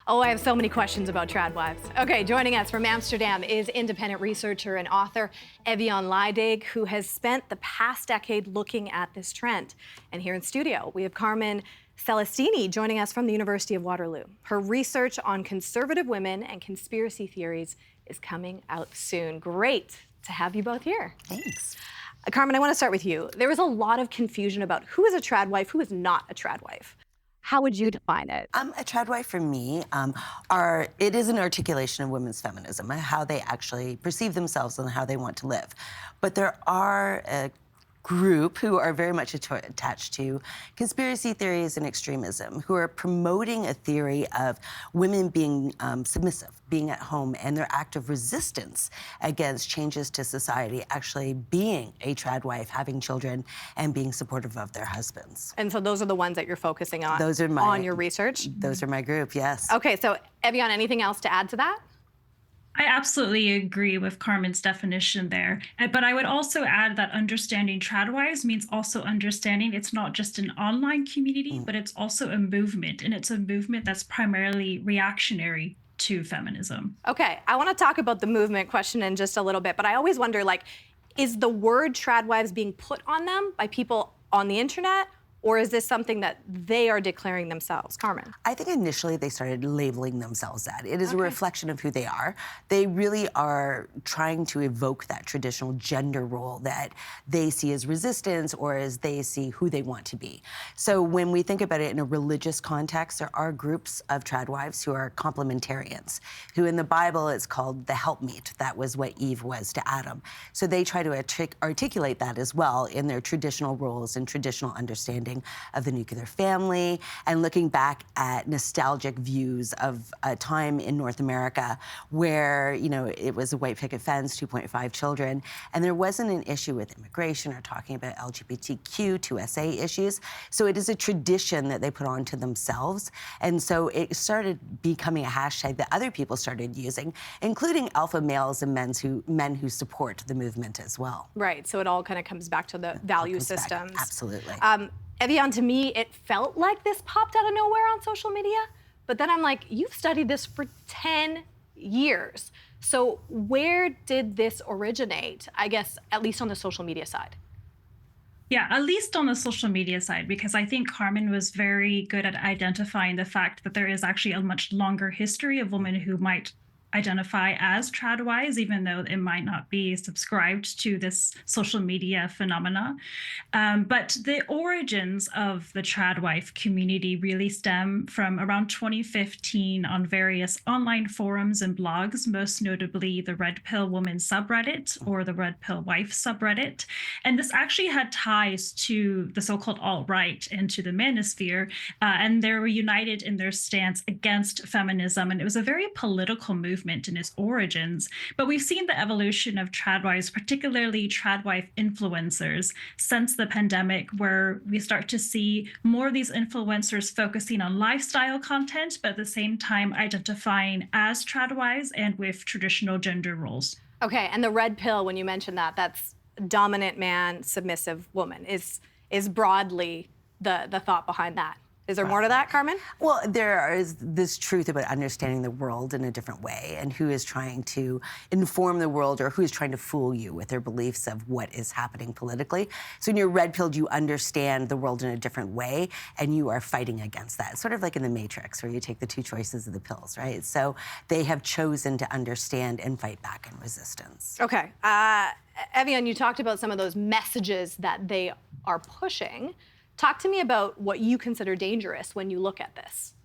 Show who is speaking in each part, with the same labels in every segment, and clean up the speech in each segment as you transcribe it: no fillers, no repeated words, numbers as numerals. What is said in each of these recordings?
Speaker 1: Oh, I have so many questions about trad wives. Okay, joining us from Amsterdam is independent researcher and author Evian Leidig, who has spent the past decade looking at this trend. And here in studio, we have Carmen Celestini joining us from the University of Waterloo. Her research on conservative women and conspiracy theories is coming out soon. Great to have you both here.
Speaker 2: Thanks.
Speaker 1: Carmen, I want to start with you. There was a lot of confusion about who is a trad wife, who is not a trad wife. How would you define it?
Speaker 2: A trad wife for me, it is an articulation of women's feminism, how they actually perceive themselves and how they want to live. But there are a group who are very much attached to conspiracy theories and extremism, who are promoting a theory of women being submissive, being at home, and their active resistance against changes to society actually being a trad wife, having children, and being supportive of their husbands.
Speaker 1: And so those are the ones that you're focusing on
Speaker 2: Those are
Speaker 1: on your research?
Speaker 2: Those are my group, yes.
Speaker 1: Okay, so Evian, anything else to add to that?
Speaker 3: I absolutely agree with Carmen's definition there. But I would also add that understanding tradwives means also understanding it's not just an online community, but it's also a movement. And it's a movement that's primarily reactionary to feminism.
Speaker 1: Okay, I want to talk about the movement question in just a little bit, but I always wonder, is the word tradwives being put on them by people on the internet? Or is this something that they are declaring themselves? Carmen?
Speaker 2: I think initially they started labeling themselves that. It is a reflection of who they are. They really are trying to evoke that traditional gender role that they see as resistance or as they see who they want to be. So when we think about it in a religious context, there are groups of tradwives who are complementarians, who in the Bible it's called the helpmeet. That was what Eve was to Adam. So they try to articulate that as well in their traditional roles and traditional understanding of the nuclear family, and looking back at nostalgic views of a time in North America where, it was a white picket fence, 2.5 children, and there wasn't an issue with immigration or talking about LGBTQ, 2SA issues. So it is a tradition that they put onto themselves. And so it started becoming a hashtag that other people started using, including alpha males and men who support the movement as well.
Speaker 1: Right, so it all kind of comes back to the value systems.
Speaker 2: Absolutely.
Speaker 1: Evian, to me, it felt like this popped out of nowhere on social media, but then I'm like, you've studied this for 10 years. So where did this originate, I guess, at least on the social media side?
Speaker 3: Yeah, at least on the social media side, because I think Carmen was very good at identifying the fact that there is actually a much longer history of women who might identify as tradwives, even though it might not be subscribed to this social media phenomena. But the origins of the tradwife community really stem from around 2015 on various online forums and blogs, most notably the Red Pill Woman subreddit or the Red Pill Wife subreddit. And this actually had ties to the so-called alt-right and to the manosphere, and they were united in their stance against feminism. And it was a very political movement in its origins, but we've seen the evolution of tradwives, particularly tradwife influencers, since the pandemic, where we start to see more of these influencers focusing on lifestyle content, but at the same time identifying as tradwives and with traditional gender roles.
Speaker 1: Okay, and the red pill, when you mentioned that, that's dominant man, submissive woman, is broadly the thought behind that. Is there more to that, Carmen?
Speaker 2: Well, there is this truth about understanding the world in a different way and who is trying to inform the world or who is trying to fool you with their beliefs of what is happening politically. So when you're red-pilled, you understand the world in a different way and you are fighting against that. It's sort of like in The Matrix, where you take the two choices of the pills, right? So they have chosen to understand and fight back in resistance.
Speaker 1: Okay. Evian, you talked about some of those messages that they are pushing. Talk to me about what you consider dangerous when you look at this.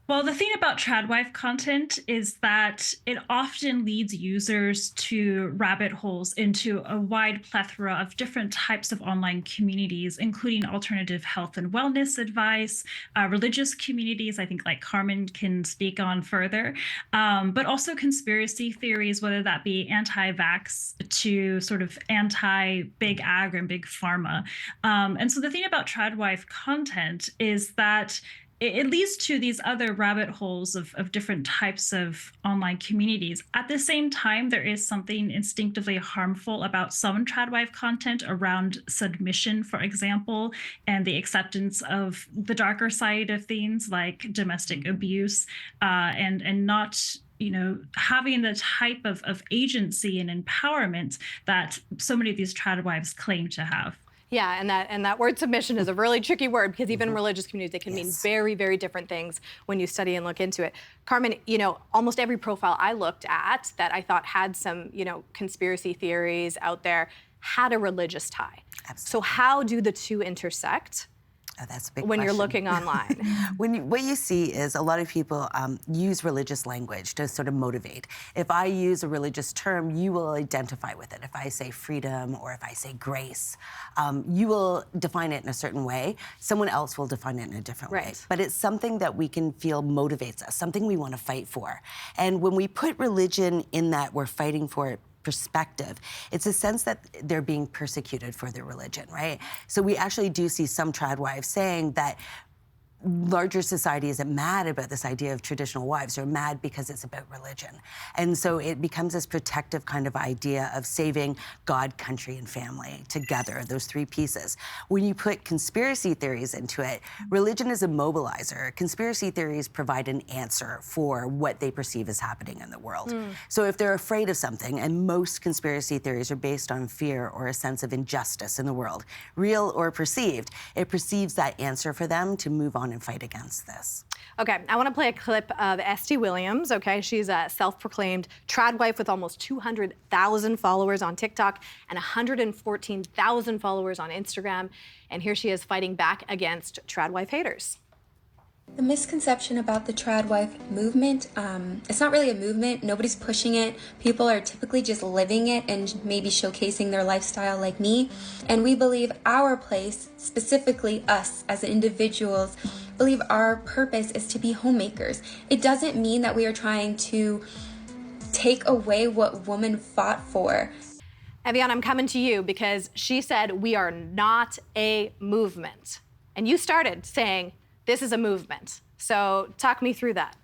Speaker 3: Well, the thing about tradwife content is that it often leads users to rabbit holes into a wide plethora of different types of online communities, including alternative health and wellness advice, religious communities, I think like Carmen can speak on further, but also conspiracy theories, whether that be anti-vax to sort of anti-big ag and big pharma. And so the thing about tradwife content is that it leads to these other rabbit holes of different types of online communities. At the same time, there is something instinctively harmful about some tradwife content around submission, for example, and the acceptance of the darker side of things like domestic abuse, and not, having the type of agency and empowerment that so many of these tradwives claim to have.
Speaker 1: Yeah, and that word submission is a really tricky word because even in religious communities, they can mean
Speaker 2: Yes.
Speaker 1: very, very different things when you study and look into it. Carmen, almost every profile I looked at that I thought had some, conspiracy theories out there had a religious tie. So
Speaker 2: Absolutely.
Speaker 1: how do the two intersect
Speaker 2: Oh, that's a big
Speaker 1: when you're
Speaker 2: question.
Speaker 1: looking online?
Speaker 2: What you see is a lot of people use religious language to sort of motivate. If I use a religious term, you will identify with it. If I say freedom or if I say grace, you will define it in a certain way. Someone else will define it in a different way.
Speaker 1: Right.
Speaker 2: But it's something that we can feel motivates us, something we want to fight for. And when we put religion in that we're fighting for it perspective, it's a sense that they're being persecuted for their religion, right? So we actually do see some tradwives saying that larger society isn't mad about this idea of traditional wives. They're mad because it's about religion. And so it becomes this protective kind of idea of saving God, country, and family together, those three pieces. When you put conspiracy theories into it, religion is a mobilizer. Conspiracy theories provide an answer for what they perceive is happening in the world. So if they're afraid of something, and most conspiracy theories are based on fear or a sense of injustice in the world, real or perceived, it perceives that answer for them to move on and fight against this.
Speaker 1: Okay, I want to play a clip of Esty Williams. Okay, she's a self-proclaimed trad wife with almost 200,000 followers on TikTok and 114,000 followers on Instagram. And here she is fighting back against trad wife haters.
Speaker 4: The misconception about the trad wife movement, it's not really a movement. Nobody's pushing it. People are typically just living it and maybe showcasing their lifestyle like me. And we believe our place, specifically us as individuals, believe our purpose is to be homemakers. It doesn't mean that we are trying to take away what women fought for.
Speaker 1: Evian, I'm coming to you because she said we are not a movement. And you started saying this is a movement. So talk me through that.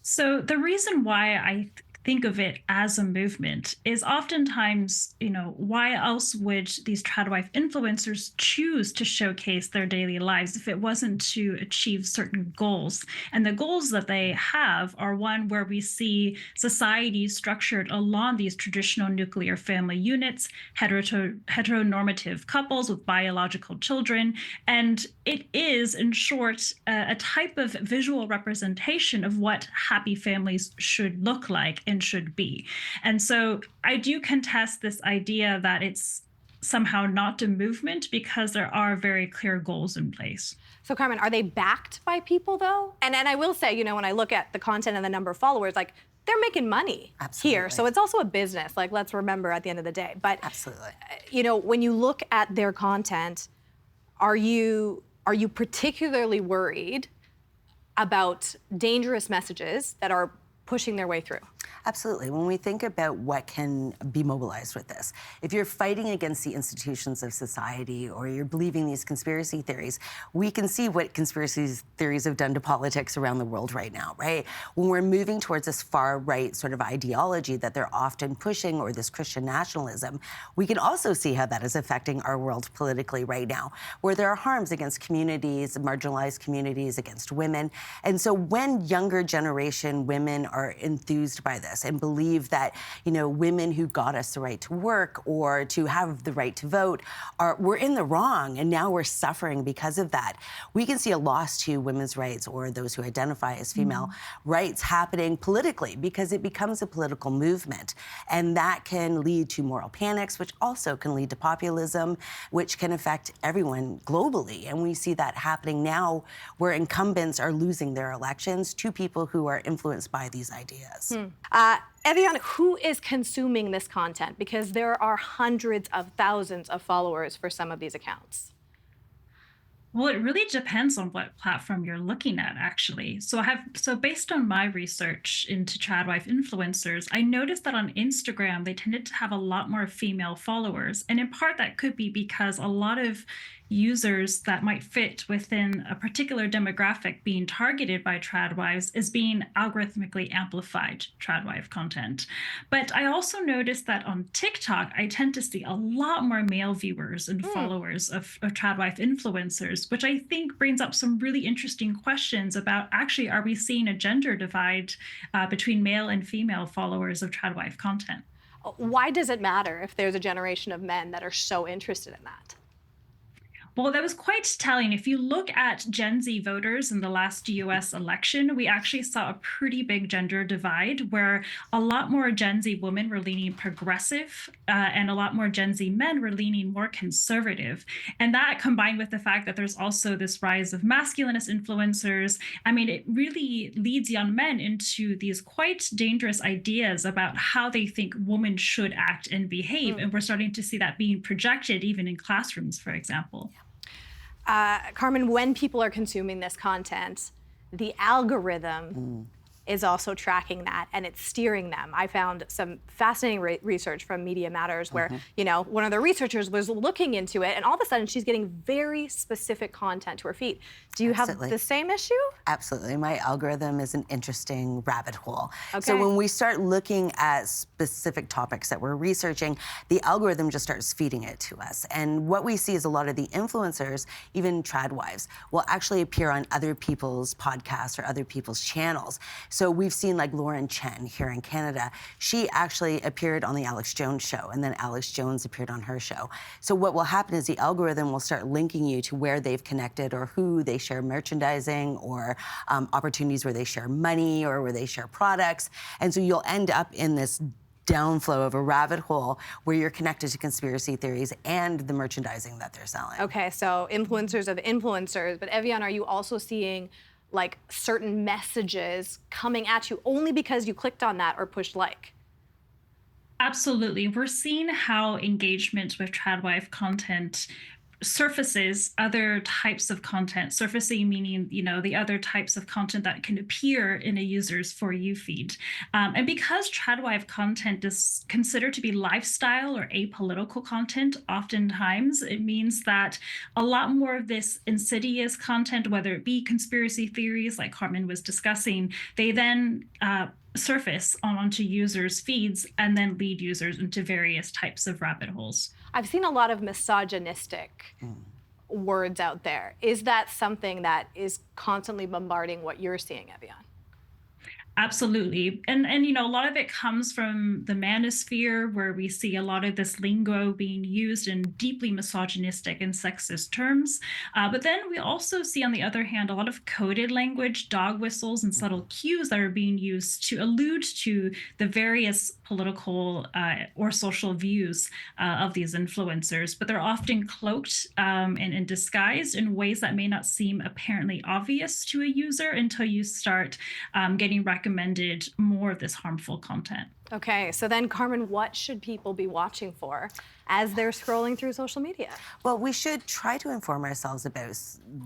Speaker 3: So the reason why I think of it as a movement is oftentimes, why else would these tradwife influencers choose to showcase their daily lives if it wasn't to achieve certain goals? And the goals that they have are one where we see society structured along these traditional nuclear family units, heteronormative couples with biological children. And it is, in short, a type of visual representation of what happy families should look like and should be. And so I do contest this idea that it's somehow not a movement because there are very clear goals in place.
Speaker 1: So Carmen, are they backed by people though? And I will say, when I look at the content and the number of followers, like they're making money here. So it's also a business, like let's remember at the end of the day. But
Speaker 2: Absolutely.
Speaker 1: When you look at their content, are you particularly worried about dangerous messages that are pushing their way through?
Speaker 2: Absolutely. When we think about what can be mobilized with this, if you're fighting against the institutions of society or you're believing these conspiracy theories, we can see what conspiracy theories have done to politics around the world right now, right? When we're moving towards this far right sort of ideology that they're often pushing, or this Christian nationalism, we can also see how that is affecting our world politically right now, where there are harms against communities, marginalized communities, against women. And so when younger generation women are enthused by this and believe that, women who got us the right to work or to have the right to vote we're in the wrong, and now we're suffering because of that. We can see a loss to women's rights or those who identify as female rights happening politically because it becomes a political movement. And that can lead to moral panics, which also can lead to populism, which can affect everyone globally. And we see that happening now where incumbents are losing their elections to people who are influenced by these ideas.
Speaker 1: Evian, who is consuming this content? Because there are hundreds of thousands of followers for some of these accounts.
Speaker 3: Well, it really depends on what platform you're looking at, actually. So based on my research into tradwife influencers, I noticed that on Instagram, they tended to have a lot more female followers. And in part, that could be because a lot of users that might fit within a particular demographic being targeted by tradwives is being algorithmically amplified tradwife content. But I also noticed that on TikTok, I tend to see a lot more male viewers and followers of tradwife influencers, which I think brings up some really interesting questions about actually, are we seeing a gender divide between male and female followers of tradwife content?
Speaker 1: Why does it matter if there's a generation of men that are so interested in that?
Speaker 3: Well, that was quite telling. If you look at Gen Z voters in the last US election, we actually saw a pretty big gender divide where a lot more Gen Z women were leaning progressive and a lot more Gen Z men were leaning more conservative. And that combined with the fact that there's also this rise of masculinist influencers, I mean, it really leads young men into these quite dangerous ideas about how they think women should act and behave. And we're starting to see that being projected even in classrooms, for example.
Speaker 1: Carmen, when people are consuming this content, the algorithm is also tracking that and it's steering them. I found some fascinating research from Media Matters where, you know, one of the researchers was looking into it and all of a sudden she's getting very specific content to her feed. Do you have the same issue?
Speaker 2: Absolutely. My algorithm is an interesting rabbit hole.
Speaker 1: Okay.
Speaker 2: So when we start looking at specific topics that we're researching, the algorithm just starts feeding it to us. And what we see is a lot of the influencers, even tradwives, will actually appear on other people's podcasts or other people's channels. So we've seen like Lauren Chen here in Canada. She actually appeared on the Alex Jones show, and then Alex Jones appeared on her show. So what will happen is the algorithm will start linking you to where they've connected or who they share merchandising or opportunities where they share money or where they share products. And so you'll end up in this downflow of a rabbit hole where you're connected to conspiracy theories and the merchandising that they're selling.
Speaker 1: Okay, so influencers of influencers, but Evian, are you also seeing like certain messages coming at you only because you clicked on that or pushed like?
Speaker 3: Absolutely. We're seeing how engagement with tradwife content surfaces other types of content, surfacing meaning, you know, the other types of content that can appear in a user's For You feed. And because tradwife content is considered to be lifestyle or apolitical content, oftentimes it means that a lot more of this insidious content, whether it be conspiracy theories like Carmen was discussing, they then surface onto users' feeds and then lead users into various types of rabbit holes.
Speaker 1: I've seen a lot of misogynistic words out there. Is that something that is constantly bombarding what you're seeing, Evian?
Speaker 3: Absolutely. And you know, a lot of it comes from the manosphere where we see a lot of this lingo being used in deeply misogynistic and sexist terms. But then we also see, on the other hand, a lot of coded language, dog whistles, and subtle cues that are being used to allude to the various political or social views of these influencers. But they're often cloaked and disguised in ways that may not seem apparently obvious to a user until you start getting recommended more of this harmful content.
Speaker 1: Okay, so then Carmen, what should people be watching for as they're scrolling through social media?
Speaker 2: Well, we should try to inform ourselves about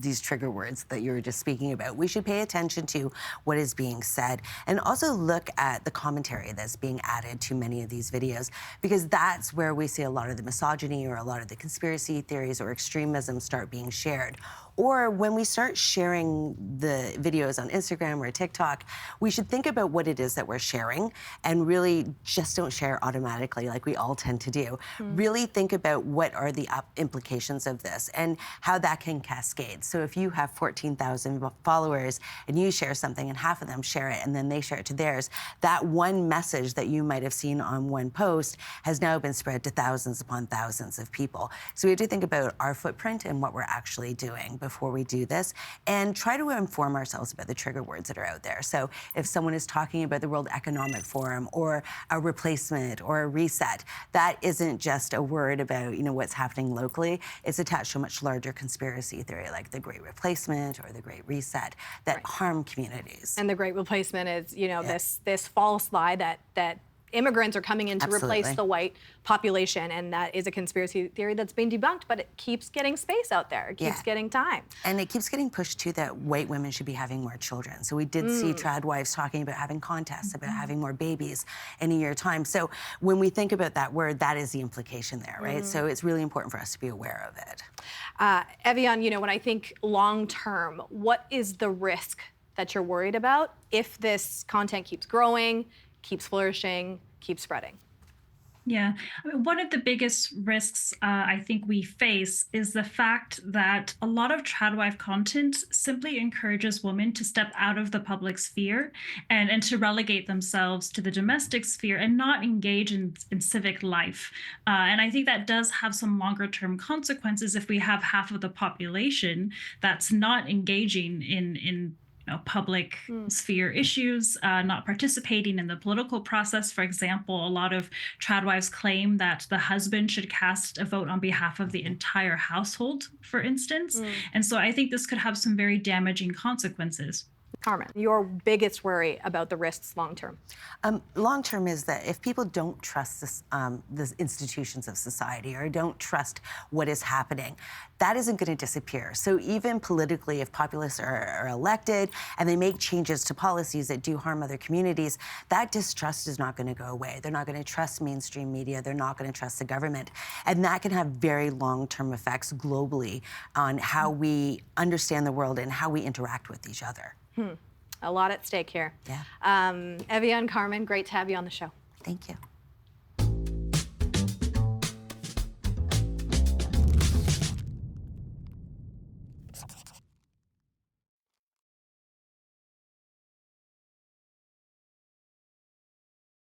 Speaker 2: these trigger words that you were just speaking about. We should pay attention to what is being said and also look at the commentary that's being added to many of these videos, because that's where we see a lot of the misogyny or a lot of the conspiracy theories or extremism start being shared. Or when we start sharing the videos on Instagram or TikTok, we should think about what it is that we're sharing and really just don't share automatically like we all tend to do. Really think about what are the implications of this and how that can cascade. So if you have 14,000 followers and you share something and half of them share it and then they share it to theirs, that one message that you might have seen on one post has now been spread to thousands upon thousands of people. So we have to think about our footprint and what we're actually doing before we do this, and try to inform ourselves about the trigger words that are out there. So if someone is talking about the World Economic Forum or a replacement or a reset, that isn't just a word about, you know, what's happening locally. It's attached to a much larger conspiracy theory like the Great Replacement or the Great Reset that harm communities.
Speaker 1: And the Great Replacement is, you know, this false lie that immigrants are coming in to replace
Speaker 2: Absolutely.
Speaker 1: the white population, and that is a conspiracy theory that's been debunked, but it keeps getting space out there. It keeps
Speaker 2: Yeah.
Speaker 1: getting time.
Speaker 2: And it keeps getting pushed too that white women should be having more children. So we did see trad wives talking about having contests, about having more babies in a year time. So when we think about that word, that is the implication there, right? So it's really important for us to be aware of it.
Speaker 1: Evian, you know, when I think long term, what is the risk that you're worried about if this content keeps growing, keeps flourishing, keeps spreading?
Speaker 3: Yeah, I mean, one of the biggest risks I think we face is the fact that a lot of tradwife content simply encourages women to step out of the public sphere and to relegate themselves to the domestic sphere and not engage in civic life. And I think that does have some longer term consequences if we have half of the population that's not engaging in public sphere issues, not participating in the political process. For example, a lot of tradwives claim that the husband should cast a vote on behalf of the entire household, for instance. And so I think this could have some very damaging consequences.
Speaker 1: Carmen, your biggest worry about the risks long term?
Speaker 2: Long term is that if people don't trust the institutions of society or don't trust what is happening, that isn't going to disappear. So even politically, if populists are elected and they make changes to policies that do harm other communities, that distrust is not going to go away. They're not going to trust mainstream media. They're not going to trust the government. And that can have very long-term effects globally on how we understand the world and how we interact with each other.
Speaker 1: A lot at stake here.
Speaker 2: Yeah.
Speaker 1: Evian, Carmen, great to have you on the show.
Speaker 2: Thank you.